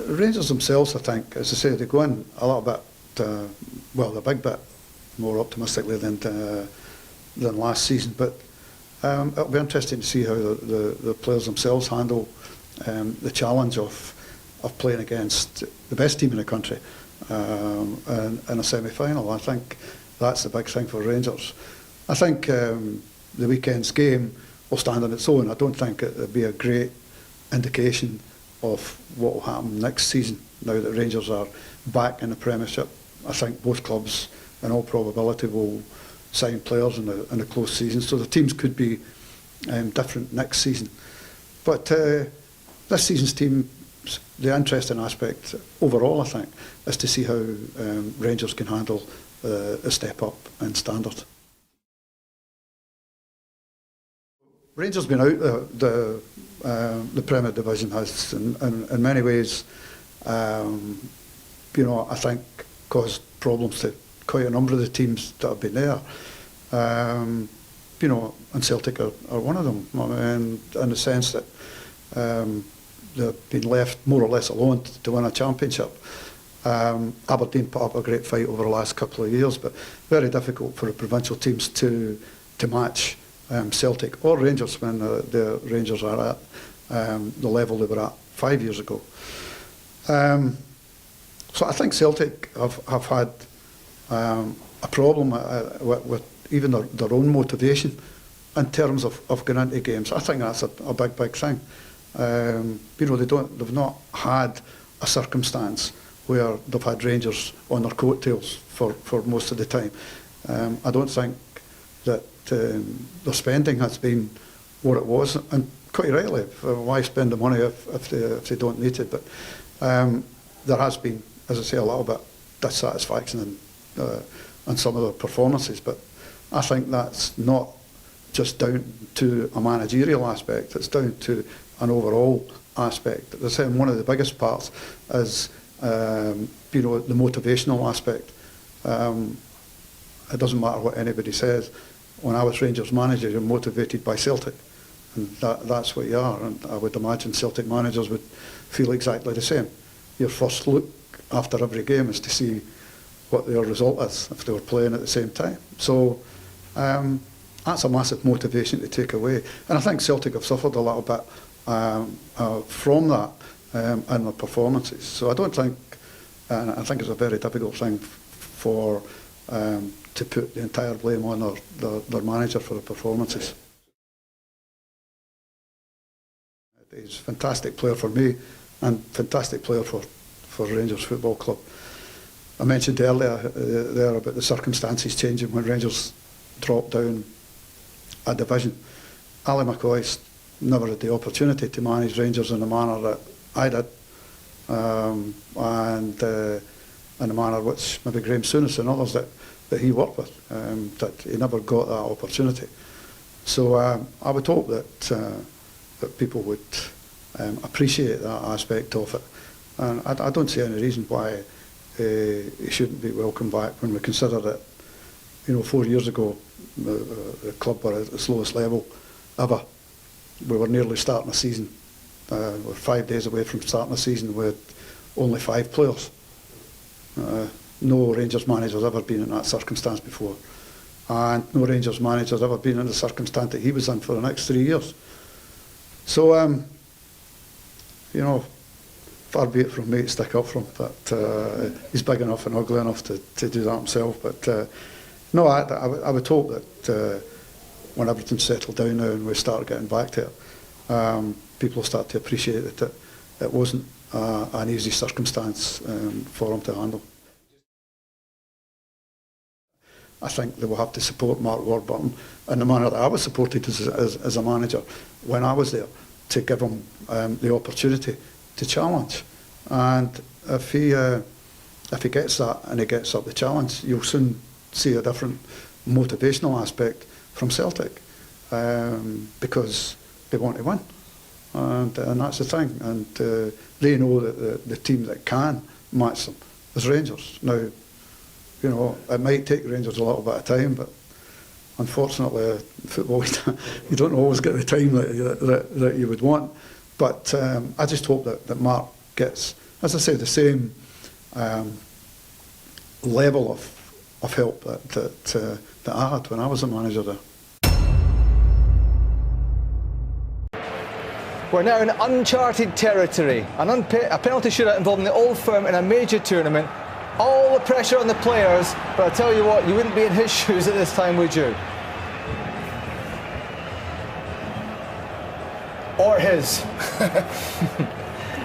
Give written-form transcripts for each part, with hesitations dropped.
Rangers themselves, I think, as I say, they go in a little bit, well, a big bit more optimistically than last season. But it'll be interesting to see how the players themselves handle the challenge of playing against the best team in the country in a semi-final. I think that's the big thing for Rangers. I think the weekend's game will stand on its own. I don't think it would be a great indication of what will happen next season now that Rangers are back in the Premiership. I think both clubs, in all probability, will sign players in a close season, so the teams could be different next season. But this season's team, the interesting aspect overall, I think, is to see how Rangers can handle a step up in standard. Rangers been out the Premier Division has in many ways, I think caused problems to quite a number of the teams that have been there. And Celtic are one of them. I mean, in the sense that they've been left more or less alone to win a championship. Aberdeen put up a great fight over the last couple of years, but very difficult for the provincial teams to match Celtic or Rangers when the Rangers are at the level they were at 5 years ago. So I think Celtic have had a problem with even their own motivation in terms of going into games. I think that's a big thing. They've not had a circumstance where they've had Rangers on their coattails for most of the time. I don't think that their spending has been what it was, and quite rightly, why spend the money if they don't need it? But there has been, as I say, a little bit dissatisfaction in some of their performances. But I think that's not just down to a managerial aspect, it's down to an overall aspect. As I say, one of the biggest parts is the motivational aspect. It doesn't matter what anybody says. When I was Rangers manager, you're motivated by Celtic, and that's what you are. And I would imagine Celtic managers would feel exactly the same. Your first look after every game is to see what their result is if they were playing at the same time. So that's a massive motivation to take away. And I think Celtic have suffered a little bit from that in their performances. So I don't think, and I think it's a very difficult thing for to put the entire blame on their manager for the performances. He's a fantastic player for me and fantastic player for Rangers Football Club. I mentioned earlier there about the circumstances changing when Rangers dropped down a division. Ali McCoy's never had the opportunity to manage Rangers in the manner that I did, and in a manner which maybe Graham Souness and others that he worked with, that he never got that opportunity. So I would hope that people would appreciate that aspect of it, and I don't see any reason why he shouldn't be welcomed back when we consider that 4 years ago the club were at its lowest level ever. We were nearly starting a season. We're 5 days away from starting a season with only 5 players. No Rangers manager's ever been in that circumstance before, and no Rangers manager's ever been in the circumstance that he was in for the next 3 years. So, far be it from me to stick up for him, but he's big enough and ugly enough to do that himself. But no, I would hope that when everything's settled down now and we start getting back to it, people will start to appreciate that it wasn't an easy circumstance for him to handle. I think they will have to support Mark Warburton in the manner that I was supported as a manager when I was there, to give him the opportunity to challenge. And if he gets that and he gets up the challenge, you'll soon see a different motivational aspect from Celtic, because they want to win, and that's the thing. And they know that the team that can match them is Rangers. Now, it might take Rangers a little bit of time, but unfortunately, in football, you don't always get the time that you would want. But I just hope that Mark gets, as I say, the same level of help that I had when I was a manager there. We're now in uncharted territory. A penalty shootout involving the Old Firm in a major tournament. All the pressure on the players, but I tell you what, you wouldn't be in his shoes at this time, would you? Or his.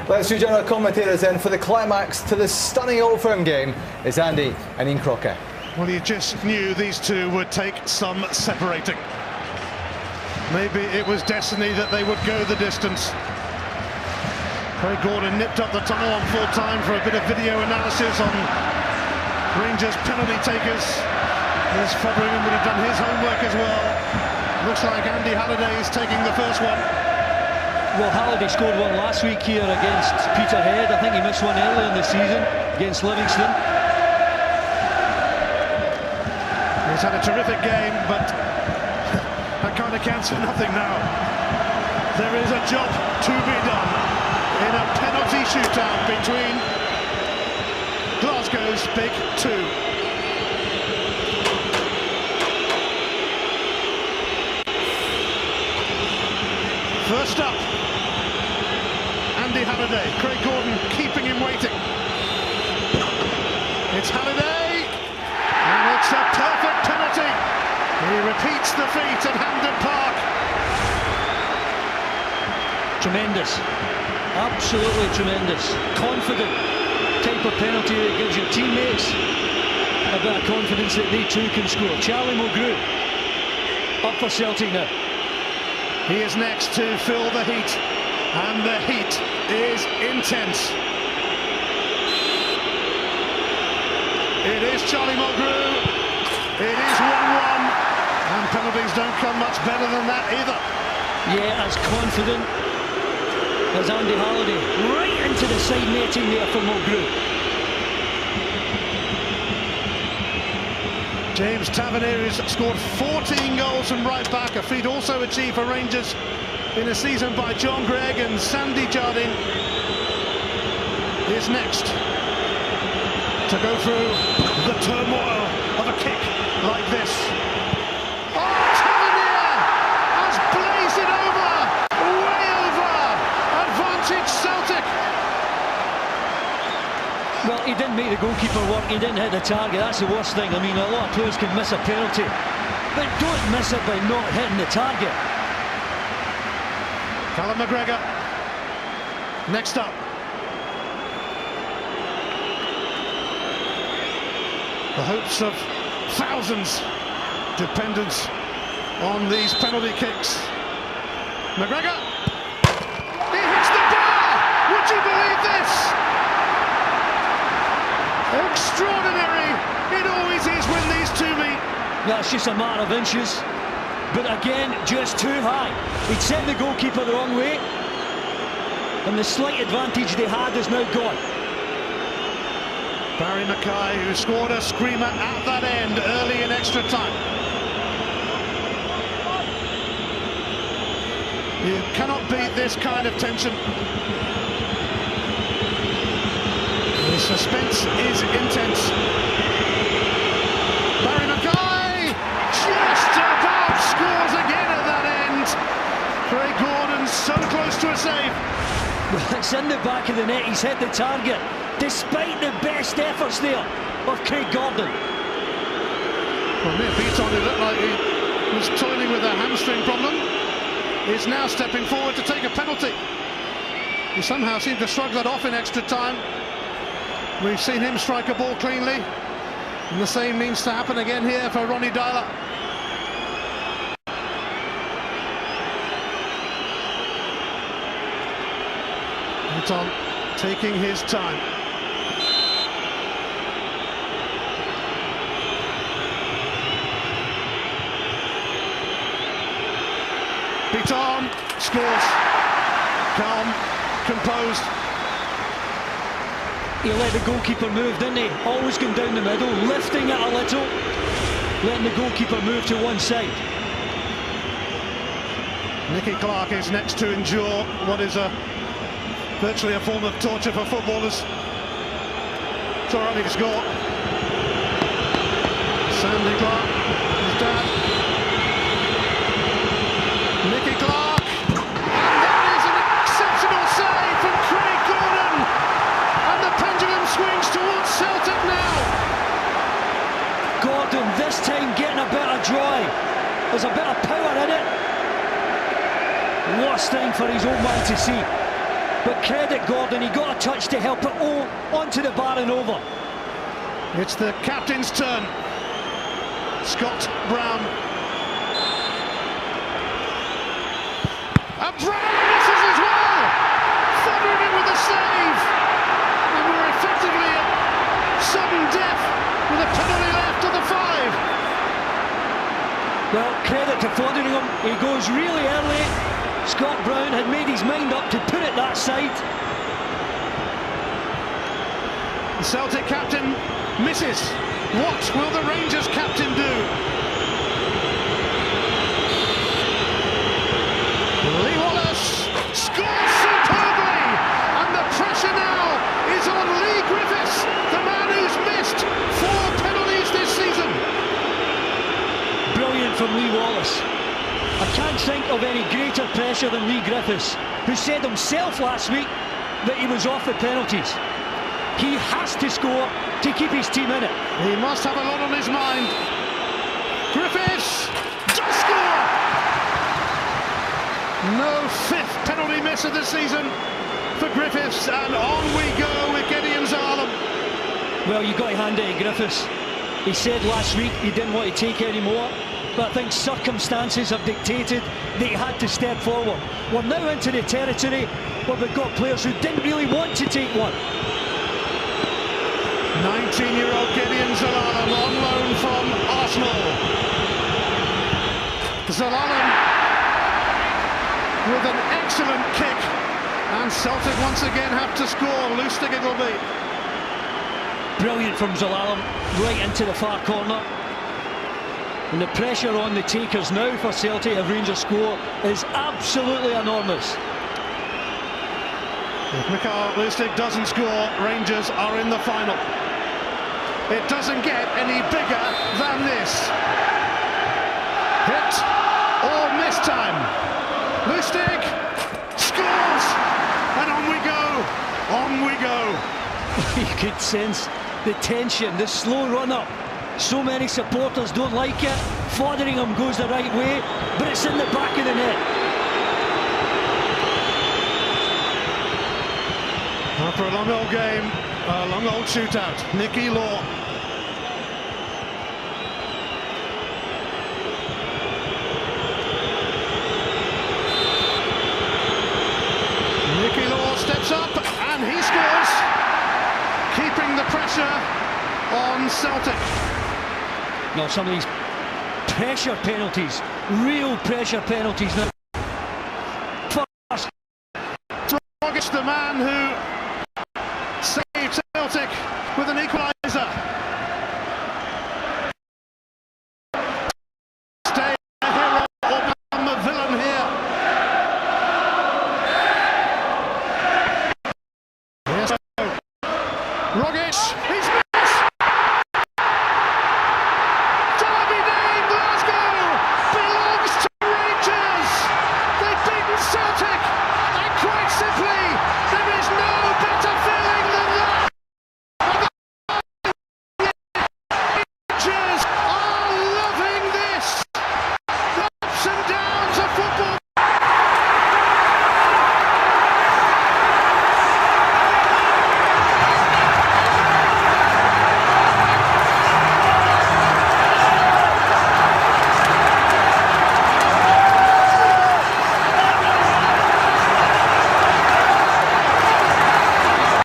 Let's rejoin our commentators then for the climax to this stunning Old Firm game. It's Andy and Ian Crocker. Well, you just knew these two would take some separating. Maybe it was destiny that they would go the distance. Craig Gordon nipped up the tunnel on full time for a bit of video analysis on Rangers penalty takers. As Fotheringham would have done his homework as well. Looks like Andy Halliday is taking the first one. Well, Halliday scored one last week here against Peterhead. I think he missed one earlier in the season against Livingston. He's had a terrific game, but that kind of counts for nothing now. There is a job to be done in a penalty shootout between Glasgow's big two. First up, Andy Halliday. Craig Gordon keeping him waiting. It's Halliday, and it's a perfect penalty. He repeats the feat at Hampden Park. Tremendous, absolutely tremendous. Confident type of penalty that gives your teammates a bit of confidence that they too can score. Charlie Mulgrew up for Celtic now. He is next to fill the heat, and the heat is intense. It is Charlie Mulgrew. It is 1-1, and penalties don't come much better than that either. Yeah, as confident as Andy Halliday, right into the side netting there for Mulgrew. James Tavernier, who's scored 14 goals from right back, a feat also achieved for Rangers in a season by John Gregg, and Sandy Jardine is next to go through the turmoil of a kick like this. Oh, Tavernier has blazed it over, way over, advantage Celtic. Well, he didn't make the goalkeeper work, he didn't hit the target, that's the worst thing. I mean, a lot of players can miss a penalty, but don't miss it by not hitting the target. Callum McGregor, next up. The hopes of thousands dependent on these penalty kicks. McGregor, he hits the bar! Would you believe this? Extraordinary! It always is when these two meet. That's just a matter of inches, but again, just too high. He'd sent the goalkeeper the wrong way, and the slight advantage they had is now gone. Barry Mackay, who scored a screamer at that end early in extra time. You cannot beat this kind of tension. The suspense is intense. Barry Mackay just about scores again at that end. Craig Gordon so close to a save. Well, it's in the back of the net, he's hit the target, despite the best efforts there of Craig Gordon. Well, Nick Beaton, who looked like he was toiling with a hamstring problem, is now stepping forward to take a penalty. He somehow seemed to shrug that off in extra time. We've seen him strike a ball cleanly, and the same needs to happen again here for Ronnie Dyler. Beaton taking his time. Beaton scores. Calm, composed. He let the goalkeeper move, didn't he? Always going down the middle, lifting it a little, letting the goalkeeper move to one side. Nicky Clark is next to endure what is virtually a form of torture for footballers. It's all right, he can score. Sandy Clark, his dad. Nicky Clark, and that is an exceptional save from Craig Gordon, and the pendulum swings towards Celtic now. Gordon this time getting a bit of joy. There's a bit of power in it. Worst thing for his own man to see. But credit Gordon, he got a touch to help it all onto the bar and over. It's the captain's turn. Scott Brown. And Brown misses as well! Thundering in with a save! And we're effectively at sudden death with a penalty left of the 5. Well, credit to Foderingham, he goes really early. Scott Brown had made his mind up to put it that side. The Celtic captain misses. What will the Rangers captain do? Lee Wallace scores superbly, and the pressure now is on Lee Griffiths, the man who's missed 4 penalties this season. Brilliant from Lee Wallace. I can't think of any greater pressure than Lee Griffiths, who said himself last week that he was off the penalties. He has to score to keep his team in it. He must have a lot on his mind. Griffiths does score! No 5th penalty miss of the season for Griffiths, and on we go with Gideon Zalam. Well, you got to hand it to Griffiths. He said last week he didn't want to take any more, but I think circumstances have dictated that he had to step forward. We're now into the territory where we've got players who didn't really want to take one. 19-year-old Gideon Zalam on loan from Arsenal. Zalam with an excellent kick, and Celtic once again have to score. Lustig it will be. Brilliant from Zalam, right into the far corner. And the pressure on the takers now for Celtic if Rangers score is absolutely enormous. If Mikael Lustig doesn't score, Rangers are in the final. It doesn't get any bigger than this. Hit or miss time. Lustig scores, and on we go, on we go. You could sense the tension, the slow run-up. So many supporters don't like it. Foderingham goes the right way, but it's in the back of the net. After a long old game, a long old shootout, Nicky Law. Nicky Law steps up and he scores, keeping the pressure on Celtic. Now some of these pressure penalties, real pressure penalties now. Dragic, the man who